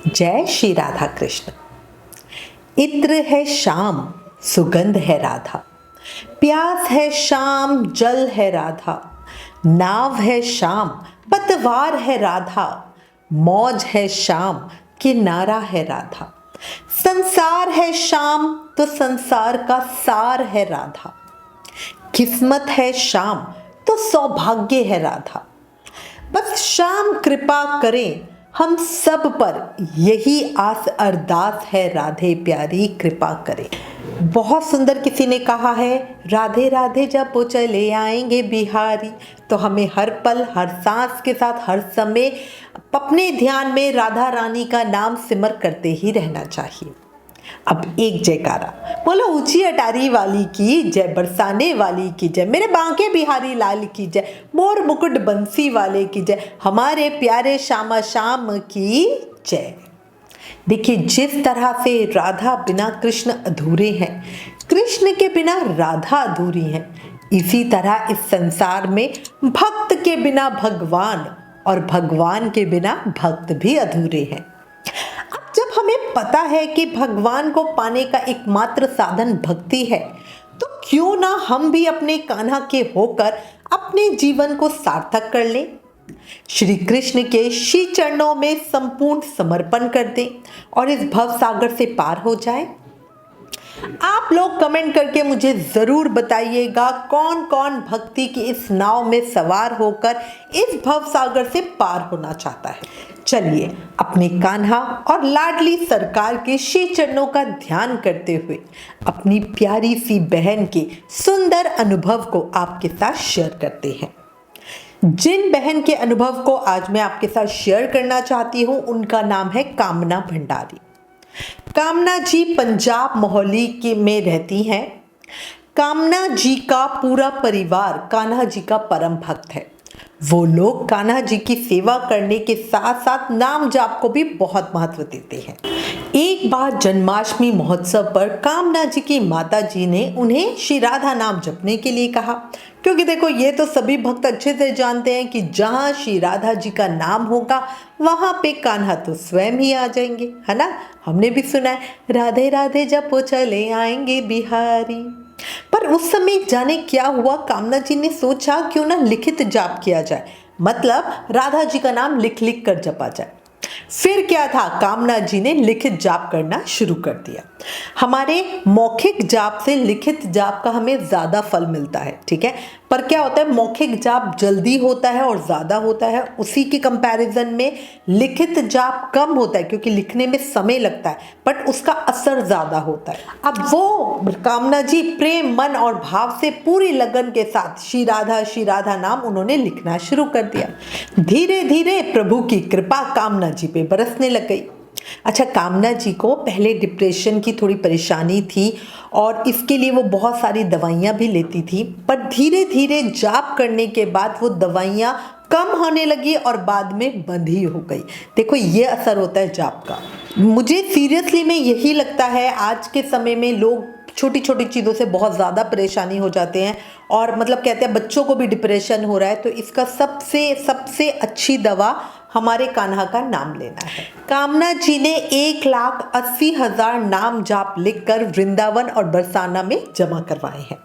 जय श्री राधा कृष्ण। इत्र है शाम, सुगंध है राधा, प्यास है शाम, जल है राधा, नाव है शाम, पतवार है राधा, मौज है शाम, किनारा है राधा, संसार है शाम तो संसार का सार है राधा, किस्मत है शाम तो सौभाग्य है राधा। बस शाम कृपा करें हम सब पर, यही आस अरदास है, राधे प्यारी कृपा करे। बहुत सुंदर किसी ने कहा है, राधे राधे जब वो चले आएंगे बिहारी, तो हमें हर पल हर सांस के साथ हर समय अपने ध्यान में राधा रानी का नाम सिमर करते ही रहना चाहिए। अब एक जयकारा बोलो, ऊंची अटारी वाली की जय, बरसाने वाली की जय, मेरे बांके बिहारी लाल की जय, मोर मुकुट बंसी वाले की जय, हमारे प्यारे श्यामा श्याम की जय। देखिए, जिस तरह से राधा बिना कृष्ण अधूरे हैं, कृष्ण के बिना राधा अधूरी हैं, इसी तरह इस संसार में भक्त के बिना भगवान और भगवान के बिना भक्त भी अधूरे हैं। जब हमें पता है कि भगवान को पाने का एकमात्र साधन भक्ति है, तो क्यों ना हम भी अपने कान्हा के होकर अपने जीवन को सार्थक कर लें, श्री कृष्ण के श्री चरणों में संपूर्ण समर्पण कर दें और इस भव सागर से पार हो जाए। आप लोग कमेंट करके मुझे जरूर बताइएगा कौन कौन भक्ति की इस नाव में सवार होकर इस भव सागर से पार होना चाहता है। चलिए, अपने कान्हा और लाडली सरकार के श्री चरणों का ध्यान करते हुए अपनी प्यारी सी बहन के सुंदर अनुभव को आपके साथ शेयर करते हैं। जिन बहन के अनुभव को आज मैं आपके साथ शेयर करना चाहती हूँ, उनका नाम है कामना भंडारी। कामना जी पंजाब मोहाली में रहती हैं। कामना जी का पूरा परिवार कान्हा जी का परम भक्त है। वो लोग कान्हा जी की सेवा करने के साथ साथ नाम जाप को भी बहुत महत्व देते हैं। एक बार जन्माष्टमी महोत्सव पर कामना जी की माता जी ने उन्हें श्री राधा नाम जपने के लिए कहा, क्योंकि देखो, ये तो सभी भक्त अच्छे से जानते हैं कि जहाँ श्री राधा जी का नाम होगा वहाँ पे कान्हा तो स्वयं ही आ जाएंगे, है ना। हमने भी सुना है, राधे राधे जब वो चले आएंगे बिहारी। पर उस समय जाने क्या हुआ, कामना जी ने सोचा क्यों ना लिखित जाप किया जाए, मतलब राधा जी का नाम लिख लिख कर जपा जाए। फिर क्या था, कामना जी ने लिखित जाप करना शुरू कर दिया। हमारे मौखिक जाप से लिखित जाप का हमें ज़्यादा फल मिलता है, ठीक है। पर क्या होता है, मौखिक जाप जल्दी होता है और ज़्यादा होता है, उसी के कंपैरिजन में लिखित जाप कम होता है क्योंकि लिखने में समय लगता है, बट उसका असर ज़्यादा होता है। अब वो कामना जी प्रेम मन और भाव से पूरी लगन के साथ श्री राधा नाम उन्होंने लिखना शुरू कर दिया। धीरे धीरे प्रभु की कृपा कामना जी पे बरसने लग गई। अच्छा, कामना जी को पहले डिप्रेशन की थोड़ी परेशानी थी और इसके लिए वो बहुत सारी दवाइयाँ भी लेती थी, पर धीरे धीरे जाप करने के बाद वो दवाइयाँ कम होने लगी और बाद में बंद ही हो गई। देखो, ये असर होता है जाप का। मुझे सीरियसली में यही लगता है, आज के समय में लोग छोटी छोटी चीज़ों से बहुत ज़्यादा परेशानी हो जाते हैं और मतलब कहते हैं बच्चों को भी डिप्रेशन हो रहा है, तो इसका सबसे अच्छी दवा हमारे कान्हा का नाम लेना है। कामना जी ने 1,80,000 नाम जाप लिखकर वृंदावन और बरसाना में जमा करवाए हैं।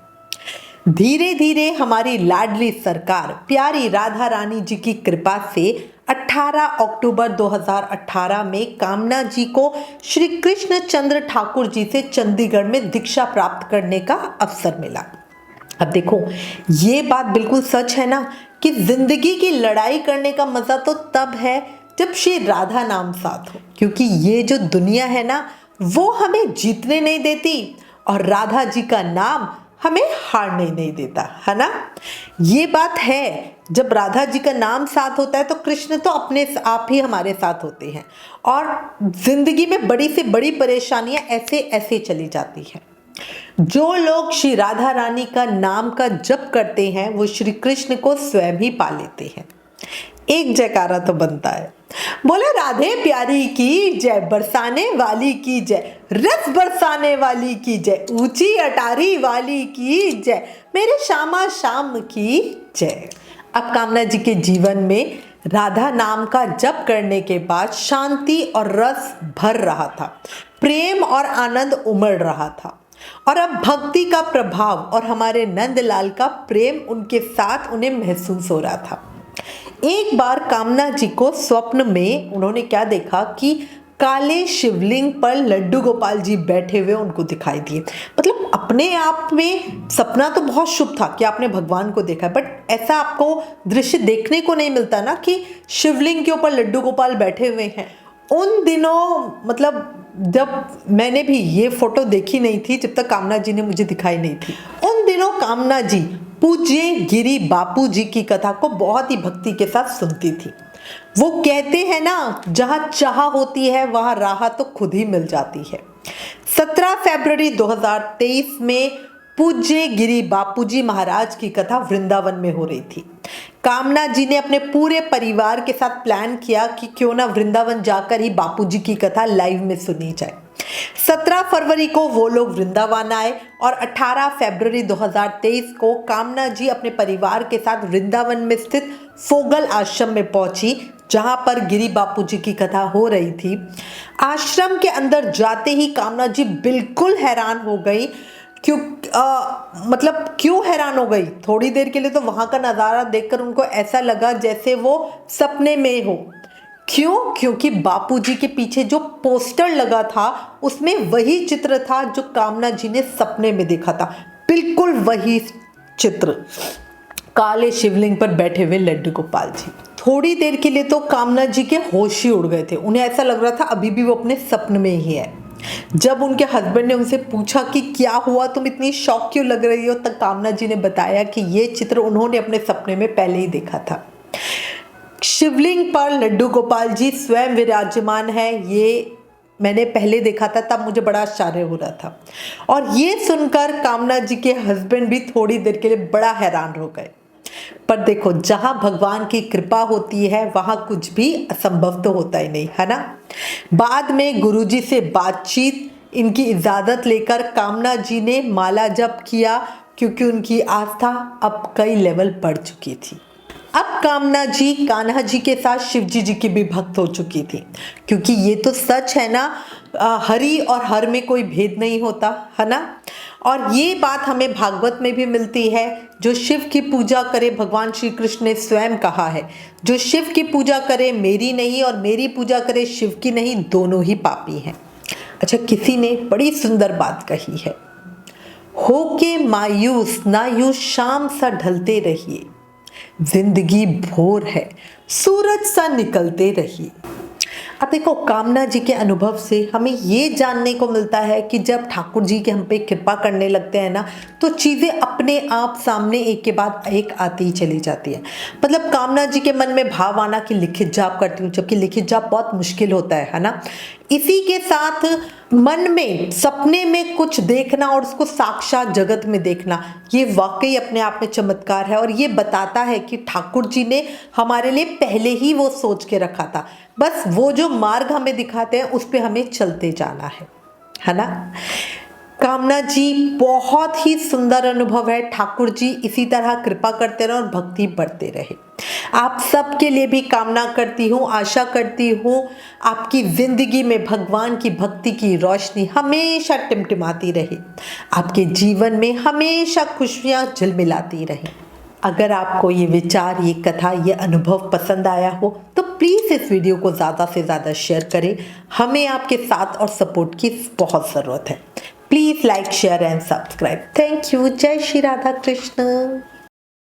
धीरे धीरे हमारी लाडली सरकार प्यारी राधा रानी जी की कृपा से 18 अक्टूबर 2018 में कामना जी को श्री कृष्ण चंद्र ठाकुर जी से चंडीगढ़ में दीक्षा प्राप्त करने का अवसर मिला। अब देखो, ये बात बिल्कुल सच है ना कि जिंदगी की लड़ाई करने का मजा तो तब है जब श्री राधा नाम साथ हो, क्योंकि ये जो दुनिया है ना, वो हमें जीतने नहीं देती और राधा जी का नाम हमें हारने नहीं देता, है ना। ये बात है, जब राधा जी का नाम साथ होता है तो कृष्ण तो अपने आप ही हमारे साथ होते हैं और जिंदगी में बड़ी से बड़ी परेशानियां ऐसे ऐसे चली जाती हैं। जो लोग श्री राधा रानी का नाम का जप करते हैं वो श्री कृष्ण को स्वयं ही पा लेते हैं। एक जयकारा तो बनता है, बोले राधे प्यारी की जय, बरसाने वाली की जय, रस बरसाने वाली की जय, ऊंची अटारी वाली की जय, मेरे श्यामा श्याम की जय। अब कामना जी के जीवन में राधा नाम का जप करने के बाद शांति और रस भर रहा था, प्रेम और आनंद उमड़ रहा था और अब भक्ति का प्रभाव और हमारे नंदलाल का प्रेम उनके साथ उन्हें महसूस हो रहा था। एक बार कामना जी को स्वप्न में उन्होंने क्या देखा कि काले शिवलिंग पर लड्डू गोपाल जी बैठे हुए उनको दिखाई दिए। मतलब अपने आप में सपना तो बहुत शुभ था कि आपने भगवान को देखा, बट ऐसा आपको दृश्य देखने को नहीं मिलता ना कि शिवलिंग के ऊपर लड्डू गोपाल बैठे हुए हैं। उन दिनों मतलब जब मैंने भी ये फोटो देखी नहीं थी, जब तक कामना जी ने मुझे दिखाई नहीं थी। उन दिनों कामना जी पूज्य गिरी बापू जी की कथा को बहुत ही भक्ति के साथ सुनती थी। वो कहते हैं ना, जहाँ चाह होती है वहाँ राह तो खुद ही मिल जाती है। 17 फरवरी 2023 में पूज्य गिरी बापूजी महाराज की कथा वृंदावन में हो रही थी। कामना जी ने अपने पूरे परिवार के साथ प्लान किया कि क्यों ना वृंदावन जाकर ही बापूजी की कथा लाइव में सुनी जाए। 17 फरवरी को वो लोग वृंदावन आए और 18 फरवरी 2023 को कामना जी अपने परिवार के साथ वृंदावन में स्थित फोगल आश्रम में पहुंची, जहां पर गिरी बापूजी की कथा हो रही थी। आश्रम के अंदर जाते ही कामना जी बिल्कुल हैरान हो गई। क्यों हैरान हो गई? थोड़ी देर के लिए तो वहां का नज़ारा देखकर उनको ऐसा लगा जैसे वो सपने में हो। क्यों? क्योंकि बापूजी के पीछे जो पोस्टर लगा था उसमें वही चित्र था जो कामना जी ने सपने में देखा था, बिल्कुल वही चित्र, काले शिवलिंग पर बैठे हुए लड्डू गोपाल जी। थोड़ी देर के लिए तो कामना जी के होश ही उड़ गए थे। उन्हें ऐसा लग रहा था अभी भी वो अपने सपने में ही है। जब उनके हस्बैंड ने उनसे पूछा कि क्या हुआ, तुम इतनी शॉक क्यों लग रही हो, तब कामना जी ने बताया कि ये चित्र उन्होंने अपने सपने में पहले ही देखा था। शिवलिंग पर लड्डू गोपाल जी स्वयं विराजमान है, ये मैंने पहले देखा था, तब मुझे बड़ा आश्चर्य हो रहा था। और ये सुनकर कामना जी के हस्बैंड भी थोड़ी देर के लिए बड़ा हैरान हो गए। पर देखो, जहां भगवान की कृपा होती है वहां कुछ भी असंभव तो होता ही नहीं, है ना। बाद में गुरुजी से बातचीत, इनकी इजाजत लेकर कामना जी ने माला जप किया, क्योंकि उनकी आस्था अब कई लेवल बढ़ चुकी थी। अब कामना जी कान्हा जी के साथ शिव जी की भी भक्त हो चुकी थी, क्योंकि ये तो सच है ना, हरि और हर में कोई भेद नहीं होता, है ना। और ये बात हमें भागवत में भी मिलती है, जो शिव की पूजा करे, भगवान श्री कृष्ण ने स्वयं कहा है, जो शिव की पूजा करे मेरी नहीं और मेरी पूजा करे शिव की नहीं, दोनों ही पापी हैं। अच्छा, किसी ने बड़ी सुंदर बात कही है, हो के मायूस ना यूं शाम सा ढलते रहिए, जिंदगी भोर है सूरज सा निकलते रहिए। अब देखो, कामना जी के अनुभव से हमें ये जानने को मिलता है कि जब ठाकुर जी के हम पे कृपा करने लगते हैं ना, तो चीज़ें अपने आप सामने एक के बाद एक आती ही चली जाती है। मतलब कामना जी के मन में भाव आना कि लिखित जाप करती हूँ, जबकि लिखित जाप बहुत मुश्किल होता है ना। इसी के साथ मन में सपने में कुछ देखना और उसको साक्षात जगत में देखना, ये वाकई अपने आप में चमत्कार है। और ये बताता है कि ठाकुर जी ने हमारे लिए पहले ही वो सोच के रखा था, बस वो जो मार्ग हमें दिखाते हैं उस पे हमें चलते जाना है ना। कामना जी बहुत ही सुंदर अनुभव है। ठाकुर जी इसी तरह कृपा करते रहे और भक्ति बढ़ते रहे। आप सबके लिए भी कामना करती हूँ, आशा करती हूँ आपकी ज़िंदगी में भगवान की भक्ति की रोशनी हमेशा टिमटिमाती रहे, आपके जीवन में हमेशा खुशियाँ झिलमिलाती रहें। अगर आपको ये विचार, ये कथा, ये अनुभव पसंद आया हो तो प्लीज़ इस वीडियो को ज़्यादा से ज़्यादा शेयर करें। हमें आपके साथ और सपोर्ट की बहुत ज़रूरत है। Please like, share and subscribe. Thank you. जय श्री राधा कृष्ण।